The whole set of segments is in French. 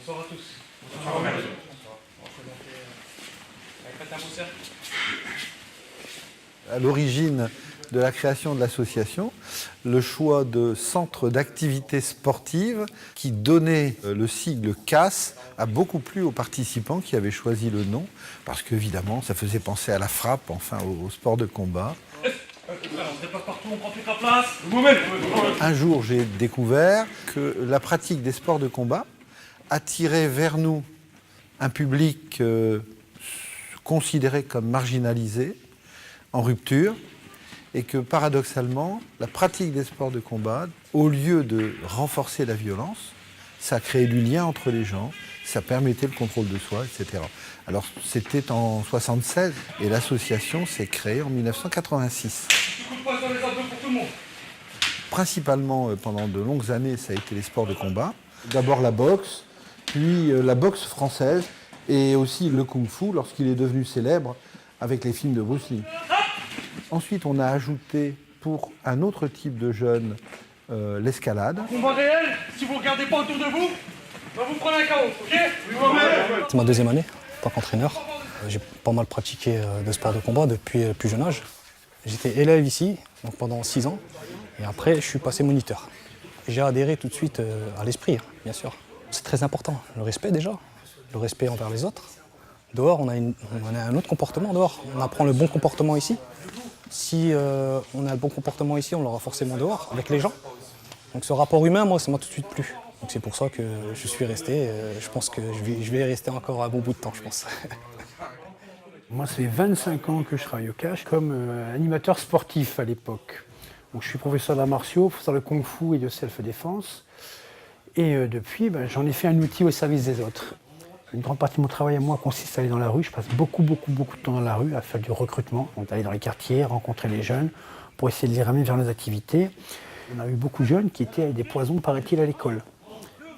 Bonsoir à tous. Bonsoir. Bonsoir. Bonsoir. À l'origine de la création de l'association, le choix de centre d'activité sportive qui donnait le sigle CAS a beaucoup plu aux participants qui avaient choisi le nom parce qu'évidemment ça faisait penser à la frappe, enfin au sport de combat. On dépasse partout, on prend toute la place. Un jour, j'ai découvert que la pratique des sports de combat attirait vers nous un public considéré comme marginalisé, en rupture, et que paradoxalement, la pratique des sports de combat, au lieu de renforcer la violence, ça créait du lien entre les gens, ça permettait le contrôle de soi, etc. Alors c'était en 1976 et l'association s'est créée en 1986. Principalement pendant de longues années, ça a été les sports de combat. D'abord la boxe, puis la boxe française et aussi le kung-fu lorsqu'il est devenu célèbre avec les films de Bruce Lee. Ensuite, on a ajouté pour un autre type de jeunes l'escalade. Combat réel, si vous ne regardez pas autour de vous, vous prenez un KO, ok? C'est ma deuxième année en tant qu'entraîneur. J'ai pas mal pratiqué de sport de combat depuis le plus jeune âge. J'étais élève ici donc pendant 6 ans et après je suis passé moniteur. J'ai adhéré tout de suite à l'esprit, bien sûr. C'est très important, le respect déjà, le respect envers les autres. Dehors, on a un autre comportement dehors. On apprend le bon comportement ici. Si on a le bon comportement ici, on l'aura forcément dehors, avec les gens. Donc ce rapport humain, moi, ça m'a tout de suite plu. Donc c'est pour ça que je suis resté. Je pense que je vais rester encore un bon bout de temps, je pense. Moi, ça fait 25 ans que je travaille au CAS comme animateur sportif à l'époque. Donc, je suis professeur d'arts martiaux, professeur de kung-fu et de self-défense. Et depuis, j'en ai fait un outil au service des autres. Une grande partie de mon travail à moi consiste à aller dans la rue. Je passe beaucoup de temps dans la rue à faire du recrutement. Donc aller dans les quartiers, rencontrer les jeunes pour essayer de les ramener vers nos activités. On a eu beaucoup de jeunes qui étaient avec des poisons, paraît-il, à l'école.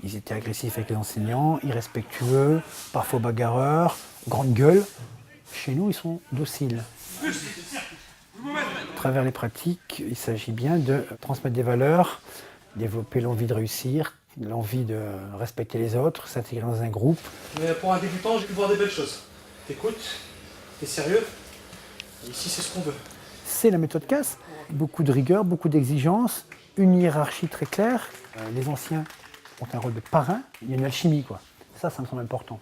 Ils étaient agressifs avec les enseignants, irrespectueux, parfois bagarreurs, grande gueule. Chez nous, ils sont dociles. À travers les pratiques, il s'agit bien de transmettre des valeurs, développer l'envie de réussir, l'envie de respecter les autres, s'intégrer dans un groupe. Mais pour un débutant, j'ai pu voir des belles choses. T'écoutes, t'es sérieux, et ici c'est ce qu'on veut. C'est la méthode CAS. Beaucoup de rigueur, beaucoup d'exigences, une hiérarchie très claire. Les anciens ont un rôle de parrain, il y a une alchimie, quoi. Ça me semble important.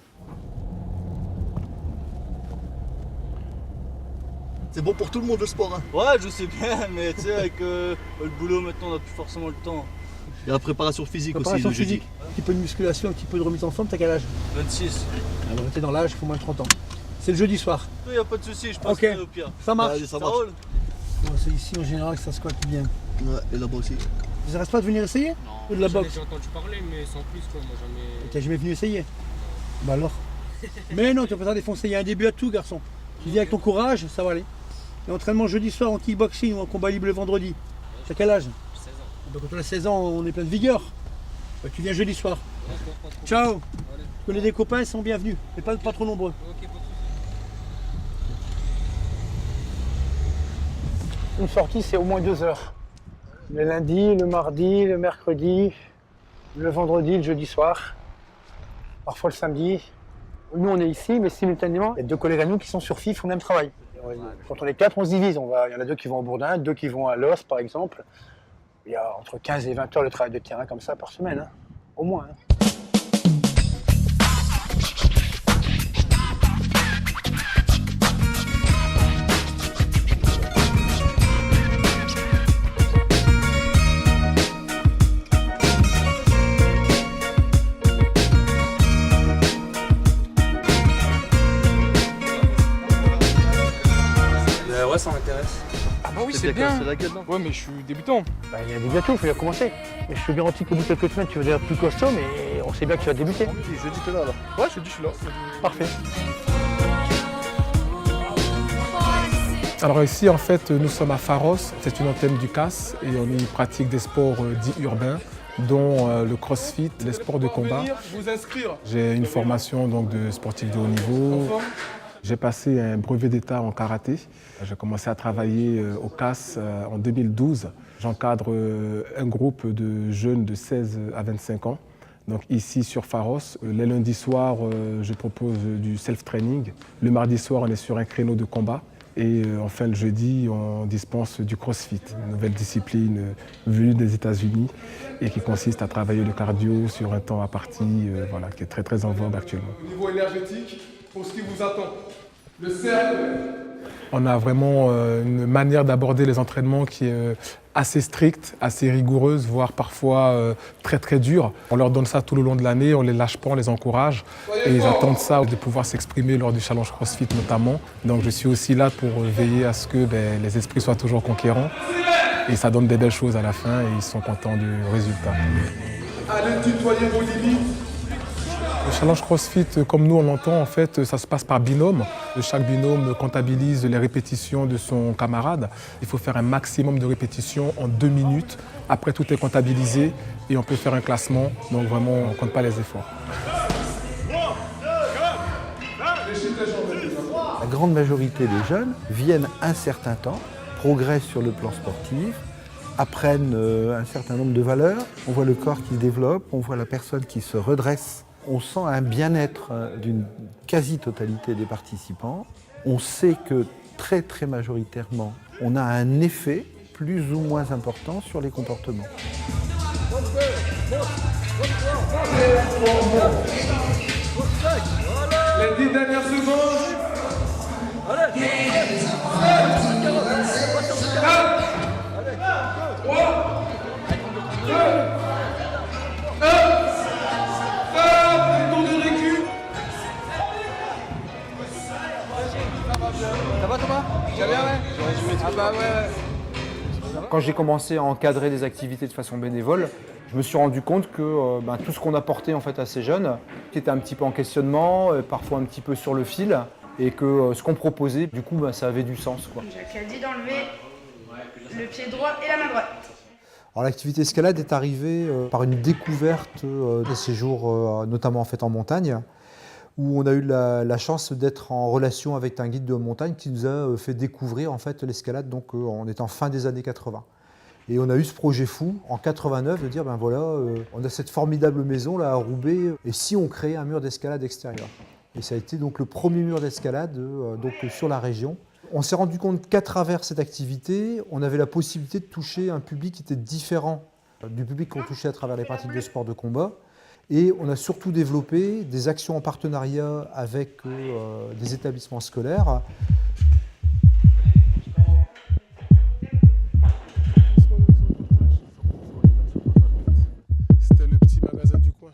C'est bon pour tout le monde le sport, hein. Ouais, je sais bien, mais tu sais, avec le boulot maintenant, on n'a plus forcément le temps. Il y a la préparation physique Préparation aussi, le jeudi. physique, un petit peu de musculation, un petit peu de remise en forme, t'as quel âge? 26. Alors t'es dans l'âge, il faut moins de 30 ans. C'est le jeudi soir. Il n'y a pas de souci, je pense Ok. au pire. Ça marche. Allez, ça Ça marche. roule. Bon, c'est ici en général que ça squatte bien. Ouais, et là-bas aussi. Vous n'arrêtez pas de venir essayer? Ou de la boxe? J'ai entendu parler, mais sans plus, quoi. Moi, jamais. T'es jamais venu essayer? Bah alors? Mais non, tu vas pas t'en défoncer, il y a un début à tout, garçon. Tu viens avec ton courage, ça va aller. Et entraînement jeudi soir en kickboxing ou en combat libre le vendredi. T'as quel âge? 16 ans. Donc quand on a 16 ans, on est plein de vigueur. Bah, tu viens jeudi soir. D'accord, pas trop. Ciao! Allez. Tu connais des copains, ils sont bienvenus, mais pas trop nombreux. Ok, pas de souci. Une sortie, c'est au moins 2 heures. Le lundi, le mardi, le mercredi, le vendredi, le jeudi soir. Parfois le samedi. Nous, on est ici, mais simultanément, il y a 2 collègues à nous qui sont sur FIF, on a le même travail. Quand on est 4, on se divise. Il y en a 2 qui vont au Bourdin, 2 qui vont à Los, par exemple. Il y a entre 15 et 20 heures de travail de terrain comme ça par semaine, hein. Au moins. Hein. Ouais, ça m'intéresse. Ah bah oui, T'es c'est bien. cassé la gueule, non? Ouais, mais je suis débutant. Bah, il y a des bientôt, il faut bien commencer. Et je te garantis qu'au bout de quelques semaines, tu vas devenir plus costaud, mais on sait bien que tu vas débuter. Jeudi, t'es là, alors. Ouais, je suis là. Parfait. Alors ici, en fait, nous sommes à Pharos, c'est une antenne du CAS et on y pratique des sports dits urbains, dont le crossfit, les sports de combat. Vous inscrire. J'ai une formation donc, de sportif de haut niveau. J'ai passé un brevet d'état en karaté. J'ai commencé à travailler au CAS en 2012. J'encadre un groupe de jeunes de 16 à 25 ans. Donc ici sur Pharos, les lundis soirs, je propose du self-training. Le mardi soir, on est sur un créneau de combat. Et enfin, le jeudi, on dispense du CrossFit, une nouvelle discipline venue des États-Unis et qui consiste à travailler le cardio sur un temps à partie, voilà, qui est très très en vogue actuellement. Au niveau énergétique, pour ce qui vous attend, le cercle. On a vraiment une manière d'aborder les entraînements qui est assez stricte, assez rigoureuse, voire parfois très très dure. On leur donne ça tout le long de l'année, on les lâche pas, on les encourage. Et ils attendent ça, de pouvoir s'exprimer lors du Challenge CrossFit notamment. Donc je suis aussi là pour veiller à ce que les esprits soient toujours conquérants. Et ça donne des belles choses à la fin et ils sont contents du résultat. Allez tutoyer vos limites. Le Challenge CrossFit, comme nous on l'entend, en fait, ça se passe par binôme. Chaque binôme comptabilise les répétitions de son camarade. Il faut faire un maximum de répétitions en 2 minutes. Après, tout est comptabilisé et on peut faire un classement. Donc vraiment, on ne compte pas les efforts. La grande majorité des jeunes viennent un certain temps, progressent sur le plan sportif, apprennent un certain nombre de valeurs. On voit le corps qui se développe, on voit la personne qui se redresse. On sent un bien-être d'une quasi-totalité des participants. On sait que très très majoritairement, on a un effet plus ou moins important sur les comportements. Les 10 dernières secondes. Quand j'ai commencé à encadrer des activités de façon bénévole, je me suis rendu compte que tout ce qu'on apportait en fait à ces jeunes, qui était un petit peu en questionnement, parfois un petit peu sur le fil, et que ce qu'on proposait, du coup, ça avait du sens, quoi. Jacques a dit d'enlever le pied droit et la main droite. Alors l'activité escalade est arrivée par une découverte des séjours, notamment en fait en montagne, où on a eu la chance d'être en relation avec un guide de montagne qui nous a fait découvrir en fait l'escalade, donc on est en fin des années 80. Et on a eu ce projet fou en 89 de dire ben voilà, on a cette formidable maison là à Roubaix, et si on créait un mur d'escalade extérieur. Et ça a été donc le premier mur d'escalade sur la région. On s'est rendu compte qu'à travers cette activité, on avait la possibilité de toucher un public qui était différent du public qu'on touchait à travers les pratiques de sport de combat. Et on a surtout développé des actions en partenariat avec des établissements scolaires. C'était le petit magasin du coin.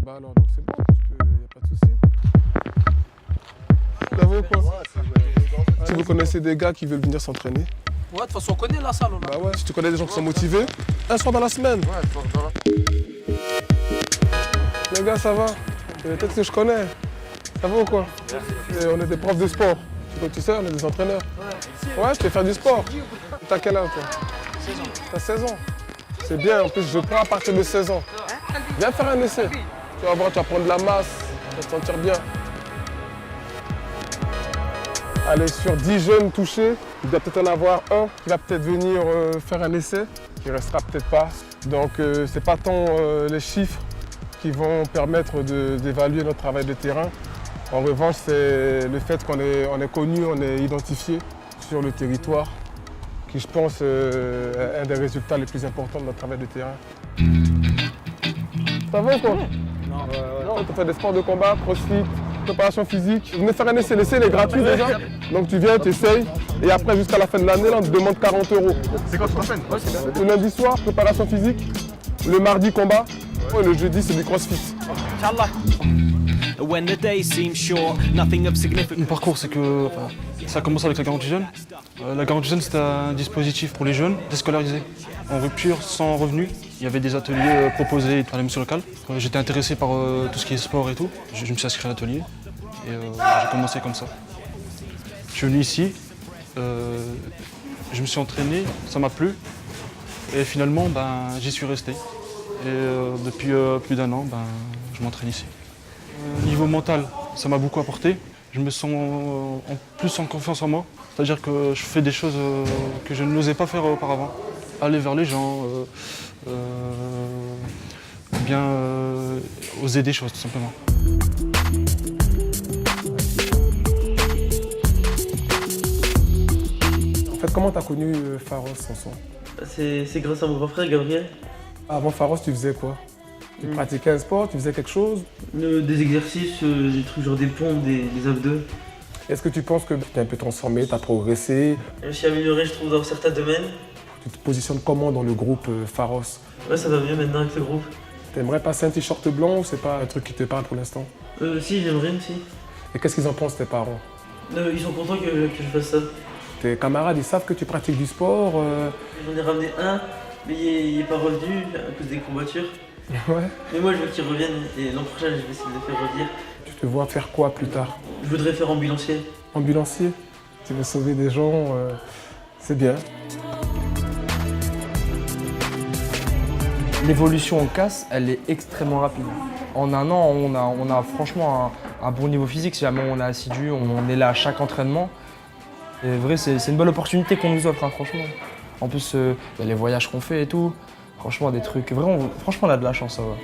Bah alors, donc c'est bon, il n'y a pas de souci. Ça va ou quoi? Si vous connaissez des gars qui veulent venir s'entraîner. Ouais, de toute façon, on connaît la salle. Bah ouais, si tu connais des gens qui sont motivés, un soir dans la semaine. Les gars, ça va? Peut-être que je connais. Ça va ou quoi? Et on est des profs de sport. Tu sais, on est des entraîneurs. Ouais, je te fais faire du sport. T'as quel âge, toi? 16 ans. T'as 16 ans? C'est bien, en plus, je prends à partir de 16 ans. Viens faire un essai. Tu vas voir, tu vas prendre de la masse, tu vas te sentir bien. Allez, sur 10 jeunes touchés, il doit peut-être en avoir un qui va peut-être venir faire un essai, qui restera peut-être pas. Donc c'est pas tant les chiffres qui vont permettre d'évaluer notre travail de terrain. En revanche, c'est le fait qu'on est connu, on est identifié sur le territoire, qui je pense est un des résultats les plus importants de notre travail de terrain. Ça va ou quoi? Non, tu fais des sports de combat, crossfit, préparation physique. Venez faire un essai, l'essai il est gratuit déjà. Donc tu viens, tu essayes, et après jusqu'à la fin de l'année, on te demande 40 €. C'est quoi toute la semaine? Le lundi soir, préparation physique. Le mardi, combat. Et le jeudi, c'est du crossfit. Inch'Allah. Mon parcours, c'est que ça commence avec la garantie jeune. La garantie jeune, c'était un dispositif pour les jeunes déscolarisés, en rupture, sans revenus. Il y avait des ateliers proposés par les missions locales. J'étais intéressé par tout ce qui est sport et tout. Je me suis inscrit à l'atelier et j'ai commencé comme ça. Je suis venu ici, je me suis entraîné, ça m'a plu et finalement j'y suis resté. Et depuis plus d'1 an, je m'entraîne ici. Niveau mental, ça m'a beaucoup apporté. Je me sens plus en confiance en moi. C'est-à-dire que je fais des choses que je n'osais pas faire auparavant. Aller vers les gens, bien oser des choses, tout simplement. En fait, comment tu as connu Pharos, Samson? C'est grâce à mon grand frère Gabriel. Avant Pharos, tu faisais quoi? Tu pratiquais un sport, tu faisais quelque chose? Des exercices, des trucs genre des pompes, des abdos. Est-ce que tu penses que tu t'es un peu transformé, tu as progressé? Je me suis amélioré, je trouve, dans certains domaines. Tu te positionnes comment dans le groupe Pharos? Ouais, ça va mieux maintenant avec le groupe. T'aimerais passer un t-shirt blanc ou c'est pas un truc qui te parle pour l'instant? Si, j'aimerais aussi. Et qu'est-ce qu'ils en pensent, tes parents? Ils sont contents que je fasse ça. Tes camarades, ils savent que tu pratiques du sport? J'en ai ramené un, mais il est pas revenu à cause des combattures. Ouais. Mais moi, je veux qu'il revienne et l'an prochain, je vais essayer de le faire revenir. Tu te vois faire quoi plus tard? Je voudrais faire ambulancier. Ambulancier? Tu veux sauver des gens, c'est bien. L'évolution en casse, elle est extrêmement rapide. En un an, on a franchement un bon niveau physique. Si jamais on est assidu, on est là à chaque entraînement. Et vrai, c'est une bonne opportunité qu'on nous offre, hein, franchement. En plus, il y a les voyages qu'on fait et tout. Franchement, des trucs. Vraiment, franchement, on a de la chance, ça va.